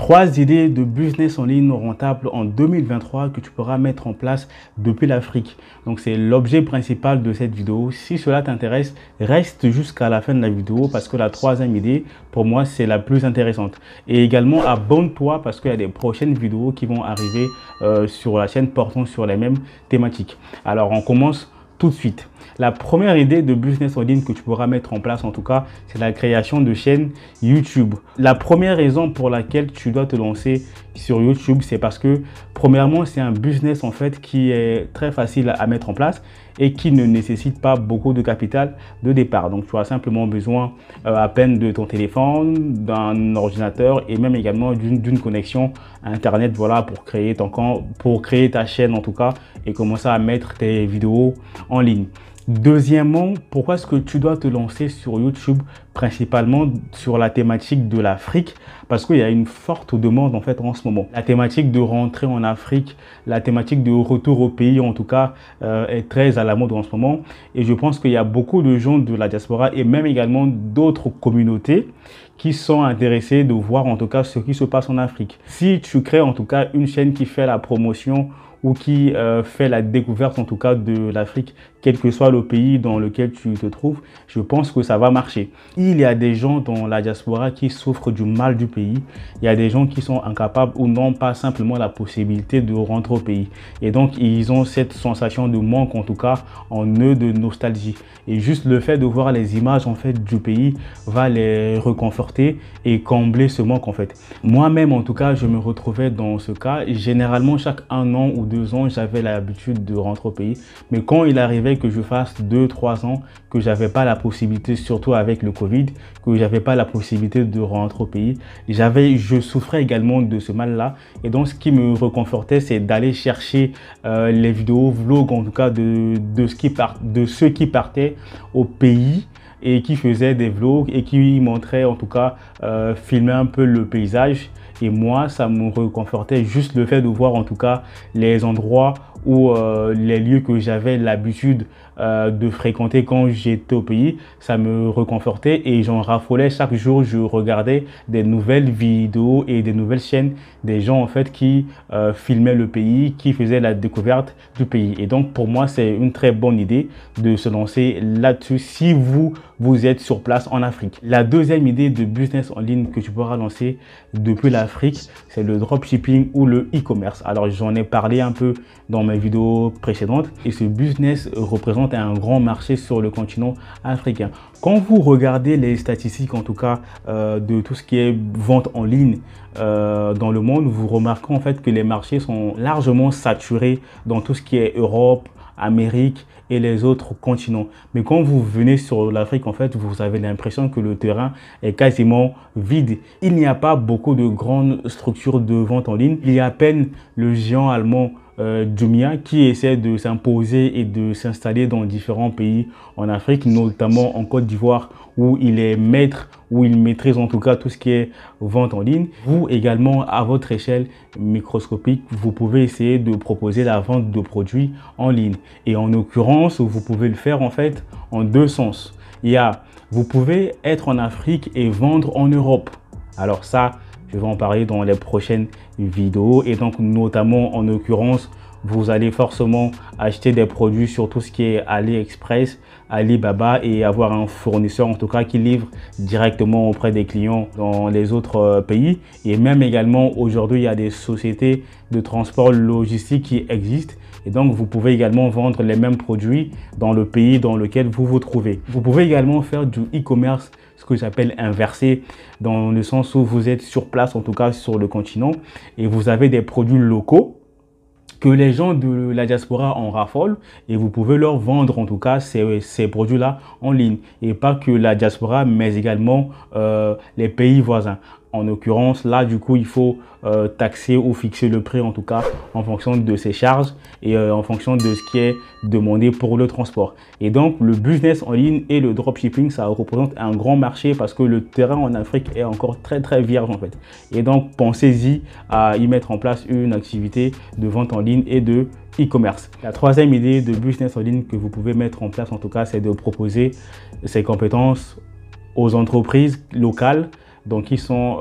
3 idées de business en ligne rentables en 2023 que tu pourras mettre en place depuis l'Afrique. Donc c'est l'objet principal de cette vidéo. Si cela t'intéresse, reste jusqu'à la fin de la vidéo parce que la troisième idée, pour moi, c'est la plus intéressante. Et également, abonne-toi parce qu'il y a des prochaines vidéos qui vont arriver sur la chaîne portant sur les mêmes thématiques. Alors, on commence tout de suite. La première idée de business en ligne que tu pourras mettre en place, en tout cas, c'est la création de chaînes YouTube. La première raison pour laquelle tu dois te lancer sur YouTube, c'est parce que, premièrement, c'est un business en fait qui est très facile à mettre en place et qui ne nécessite pas beaucoup de capital de départ. Donc, tu as simplement besoin à peine de ton téléphone, d'un ordinateur et même également d'une connexion Internet, voilà, pour créer ton compte, pour créer ta chaîne en tout cas et commencer à mettre tes vidéos en ligne. Deuxièmement, pourquoi est-ce que tu dois te lancer sur YouTube, principalement sur la thématique de l'Afrique? Parce qu'il y a une forte demande en fait en ce moment. La thématique de rentrer en Afrique, la thématique de retour au pays en tout cas est très à la mode en ce moment. Et je pense qu'il y a beaucoup de gens de la diaspora et même également d'autres communautés qui sont intéressés de voir en tout cas ce qui se passe en Afrique. Si tu crées en tout cas une chaîne qui fait la promotion ou qui fait la découverte en tout cas de l'Afrique, quel que soit le pays dans lequel tu te trouves, je pense que ça va marcher. Il y a des gens dans la diaspora qui souffrent du mal du pays. Il y a des gens qui sont incapables ou n'ont pas simplement la possibilité de rentrer au pays. Et donc, ils ont cette sensation de manque, en tout cas, en eux, de nostalgie. Et juste le fait de voir les images en fait du pays va les reconforter et combler ce manque en fait. Moi-même, en tout cas, je me retrouvais dans ce cas. Généralement, chaque 1 an ou 2 ans, j'avais l'habitude de rentrer au pays. Mais quand il arrivait que je fasse 2-3 ans, que j'avais pas la possibilité, surtout avec le Covid, que j'avais pas la possibilité de rentrer au pays, je souffrais également de ce mal-là. Et donc, ce qui me reconfortait, c'est d'aller chercher les vidéos, vlogs en tout cas de ceux qui partaient au pays et qui faisaient des vlogs et qui montraient en tout cas filmer un peu le paysage. Et moi, ça me reconfortait juste le fait de voir en tout cas les endroits ou les lieux que j'avais l'habitude de fréquenter quand j'étais au pays. Ça me reconfortait et j'en raffolais. Chaque jour, je regardais des nouvelles vidéos et des nouvelles chaînes des gens en fait qui filmaient le pays, qui faisaient la découverte du pays. Et donc, pour moi, c'est une très bonne idée de se lancer là-dessus si vous êtes sur place en Afrique. La deuxième idée de business en ligne que tu pourras lancer depuis l'Afrique, c'est le dropshipping ou le e-commerce. Alors, j'en ai parlé un peu dans mes vidéos précédentes et ce business représente un grand marché sur le continent africain. Quand vous regardez les statistiques en tout cas de tout ce qui est vente en ligne dans le monde, vous remarquez en fait que les marchés sont largement saturés dans tout ce qui est Europe, Amérique et les autres continents. Mais quand vous venez sur l'Afrique, en fait, vous avez l'impression que le terrain est quasiment vide. Il n'y a pas beaucoup de grandes structures de vente en ligne. Il y a à peine le géant allemand Jumia qui essaie de s'imposer et de s'installer dans différents pays en Afrique, notamment en Côte d'Ivoire où il est maître, où il maîtrise en tout cas tout ce qui est vente en ligne. Vous également, à votre échelle microscopique, vous pouvez essayer de proposer la vente de produits en ligne. Et en l'occurrence, vous pouvez le faire en fait en deux sens. Vous pouvez être en Afrique et vendre en Europe. Alors ça, je vais en parler dans les prochaines vidéos et donc notamment en l'occurrence, vous allez forcément acheter des produits sur tout ce qui est AliExpress, Alibaba et avoir un fournisseur en tout cas qui livre directement auprès des clients dans les autres pays. Et même également aujourd'hui, il y a des sociétés de transport logistique qui existent. Et donc, vous pouvez également vendre les mêmes produits dans le pays dans lequel vous vous trouvez. Vous pouvez également faire du e-commerce, ce que j'appelle inversé, dans le sens où vous êtes sur place, en tout cas sur le continent, et vous avez des produits locaux que les gens de la diaspora en raffolent et vous pouvez leur vendre en tout cas ces produits-là en ligne. Et pas que la diaspora, mais également les pays voisins. En l'occurrence, là, du coup, il faut taxer ou fixer le prix, en tout cas, en fonction de ses charges et en fonction de ce qui est demandé pour le transport. Et donc, le business en ligne et le dropshipping, ça représente un grand marché parce que le terrain en Afrique est encore très, très vierge, en fait. Et donc, pensez-y à y mettre en place une activité de vente en ligne et de e-commerce. La troisième idée de business en ligne que vous pouvez mettre en place, en tout cas, c'est de proposer ces compétences aux entreprises locales donc qui sont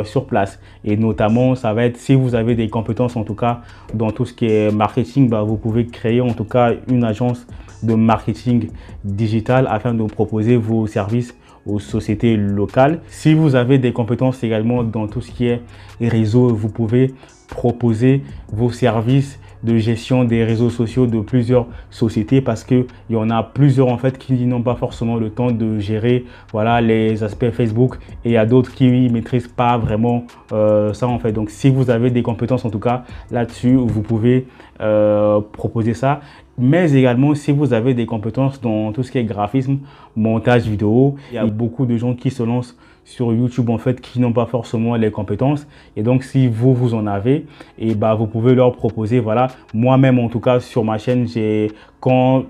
sur place. Et notamment, ça va être si vous avez des compétences en tout cas dans tout ce qui est marketing, vous pouvez créer en tout cas une agence de marketing digital afin de proposer vos services aux sociétés locales. Si vous avez des compétences également dans tout ce qui est réseau, vous pouvez proposer vos services de gestion des réseaux sociaux de plusieurs sociétés, parce que il y en a plusieurs en fait qui n'ont pas forcément le temps de gérer voilà les aspects Facebook, et il y a d'autres qui ne maîtrisent pas vraiment ça en fait. Donc si vous avez des compétences en tout cas là-dessus, vous pouvez proposer ça. Mais également, si vous avez des compétences dans tout ce qui est graphisme, montage vidéo, il y a beaucoup de gens qui se lancent sur YouTube en fait qui n'ont pas forcément les compétences, et donc si vous en avez, et vous pouvez leur proposer. Voilà, moi-même en tout cas sur ma chaîne, quand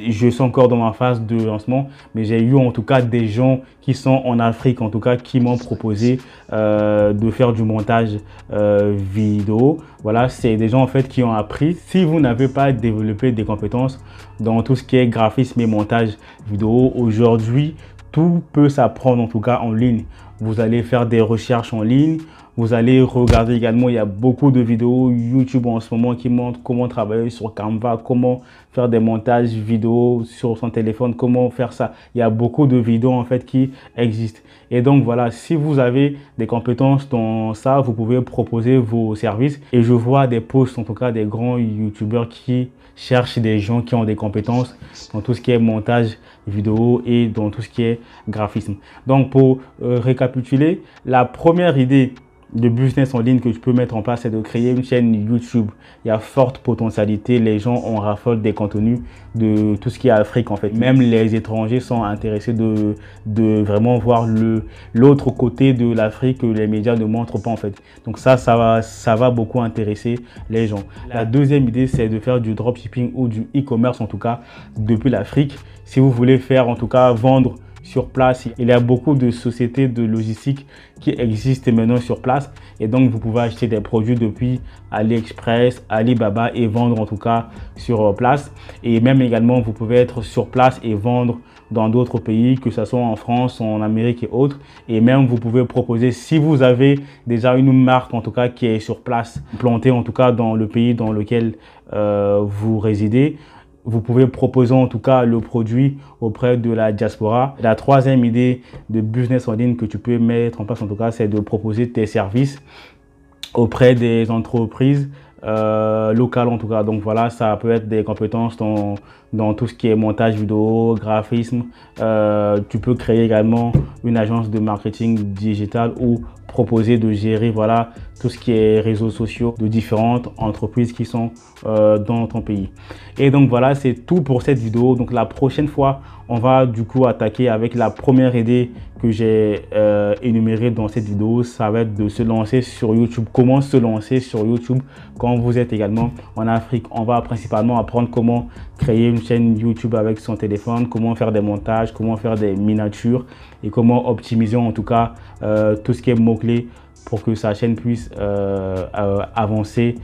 je suis encore dans ma phase de lancement, mais j'ai eu en tout cas des gens qui sont en Afrique en tout cas qui m'ont proposé de faire du montage vidéo. Voilà, c'est des gens en fait qui ont appris. Si vous n'avez pas développé des compétences dans tout ce qui est graphisme et montage vidéo, aujourd'hui tout peut s'apprendre en tout cas en ligne. Vous allez faire des recherches en ligne, vous allez regarder également, il y a beaucoup de vidéos YouTube en ce moment qui montrent comment travailler sur Canva, comment faire des montages vidéo sur son téléphone, comment faire ça. Il y a beaucoup de vidéos en fait qui existent. Et donc voilà, si vous avez des compétences dans ça, vous pouvez proposer vos services. Et je vois des posts en tout cas des grands YouTubeurs qui cherchent des gens qui ont des compétences dans tout ce qui est montage vidéo et dans tout ce qui est graphisme. Donc pour récapituler, la première idée de business en ligne que tu peux mettre en place, c'est de créer une chaîne YouTube. Il y a forte potentialité, les gens en raffolent des contenus de tout ce qui est Afrique en fait. Même les étrangers sont intéressés de vraiment voir l'autre côté de l'Afrique que les médias ne montrent pas en fait. Donc ça va beaucoup intéresser les gens. La deuxième idée, c'est de faire du dropshipping ou du e-commerce en tout cas depuis l'Afrique. Si vous voulez faire en tout cas vendre sur place, il y a beaucoup de sociétés de logistique qui existent maintenant sur place, et donc vous pouvez acheter des produits depuis AliExpress, Alibaba et vendre en tout cas sur place. Et même également vous pouvez être sur place et vendre dans d'autres pays, que ce soit en France, en Amérique et autres. Et même vous pouvez proposer, si vous avez déjà une marque en tout cas qui est sur place, plantée en tout cas dans le pays dans lequel vous résidez, vous pouvez proposer en tout cas le produit auprès de la diaspora. La troisième idée de business en ligne que tu peux mettre en place en tout cas, c'est de proposer tes services auprès des entreprises locales en tout cas. Donc voilà, ça peut être des compétences dans tout ce qui est montage vidéo, graphisme. Tu peux créer également une agence de marketing digital ou proposer de gérer voilà tout ce qui est réseaux sociaux de différentes entreprises qui sont dans ton pays. Et donc voilà, c'est tout pour cette vidéo. Donc la prochaine fois, on va du coup attaquer avec la première idée que j'ai énumérée dans cette vidéo. Ça va être de se lancer sur YouTube. Comment se lancer sur YouTube quand vous êtes également en Afrique. On va principalement apprendre comment créer une chaîne YouTube avec son téléphone, comment faire des montages, comment faire des miniatures et comment optimiser en tout cas tout ce qui est mots-clés pour que sa chaîne puisse avancer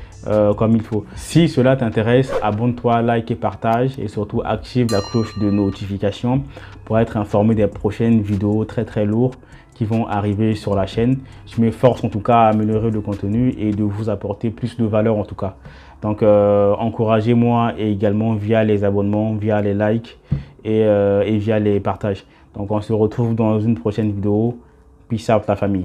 comme il faut. Si cela t'intéresse, abonne-toi, like et partage, et surtout active la cloche de notification pour être informé des prochaines vidéos très lourdes qui vont arriver sur la chaîne. Je m'efforce en tout cas à améliorer le contenu et de vous apporter plus de valeur en tout cas. Donc encouragez-moi également via les abonnements, via les likes et via les partages. Donc on se retrouve dans une prochaine vidéo. Peace out la famille.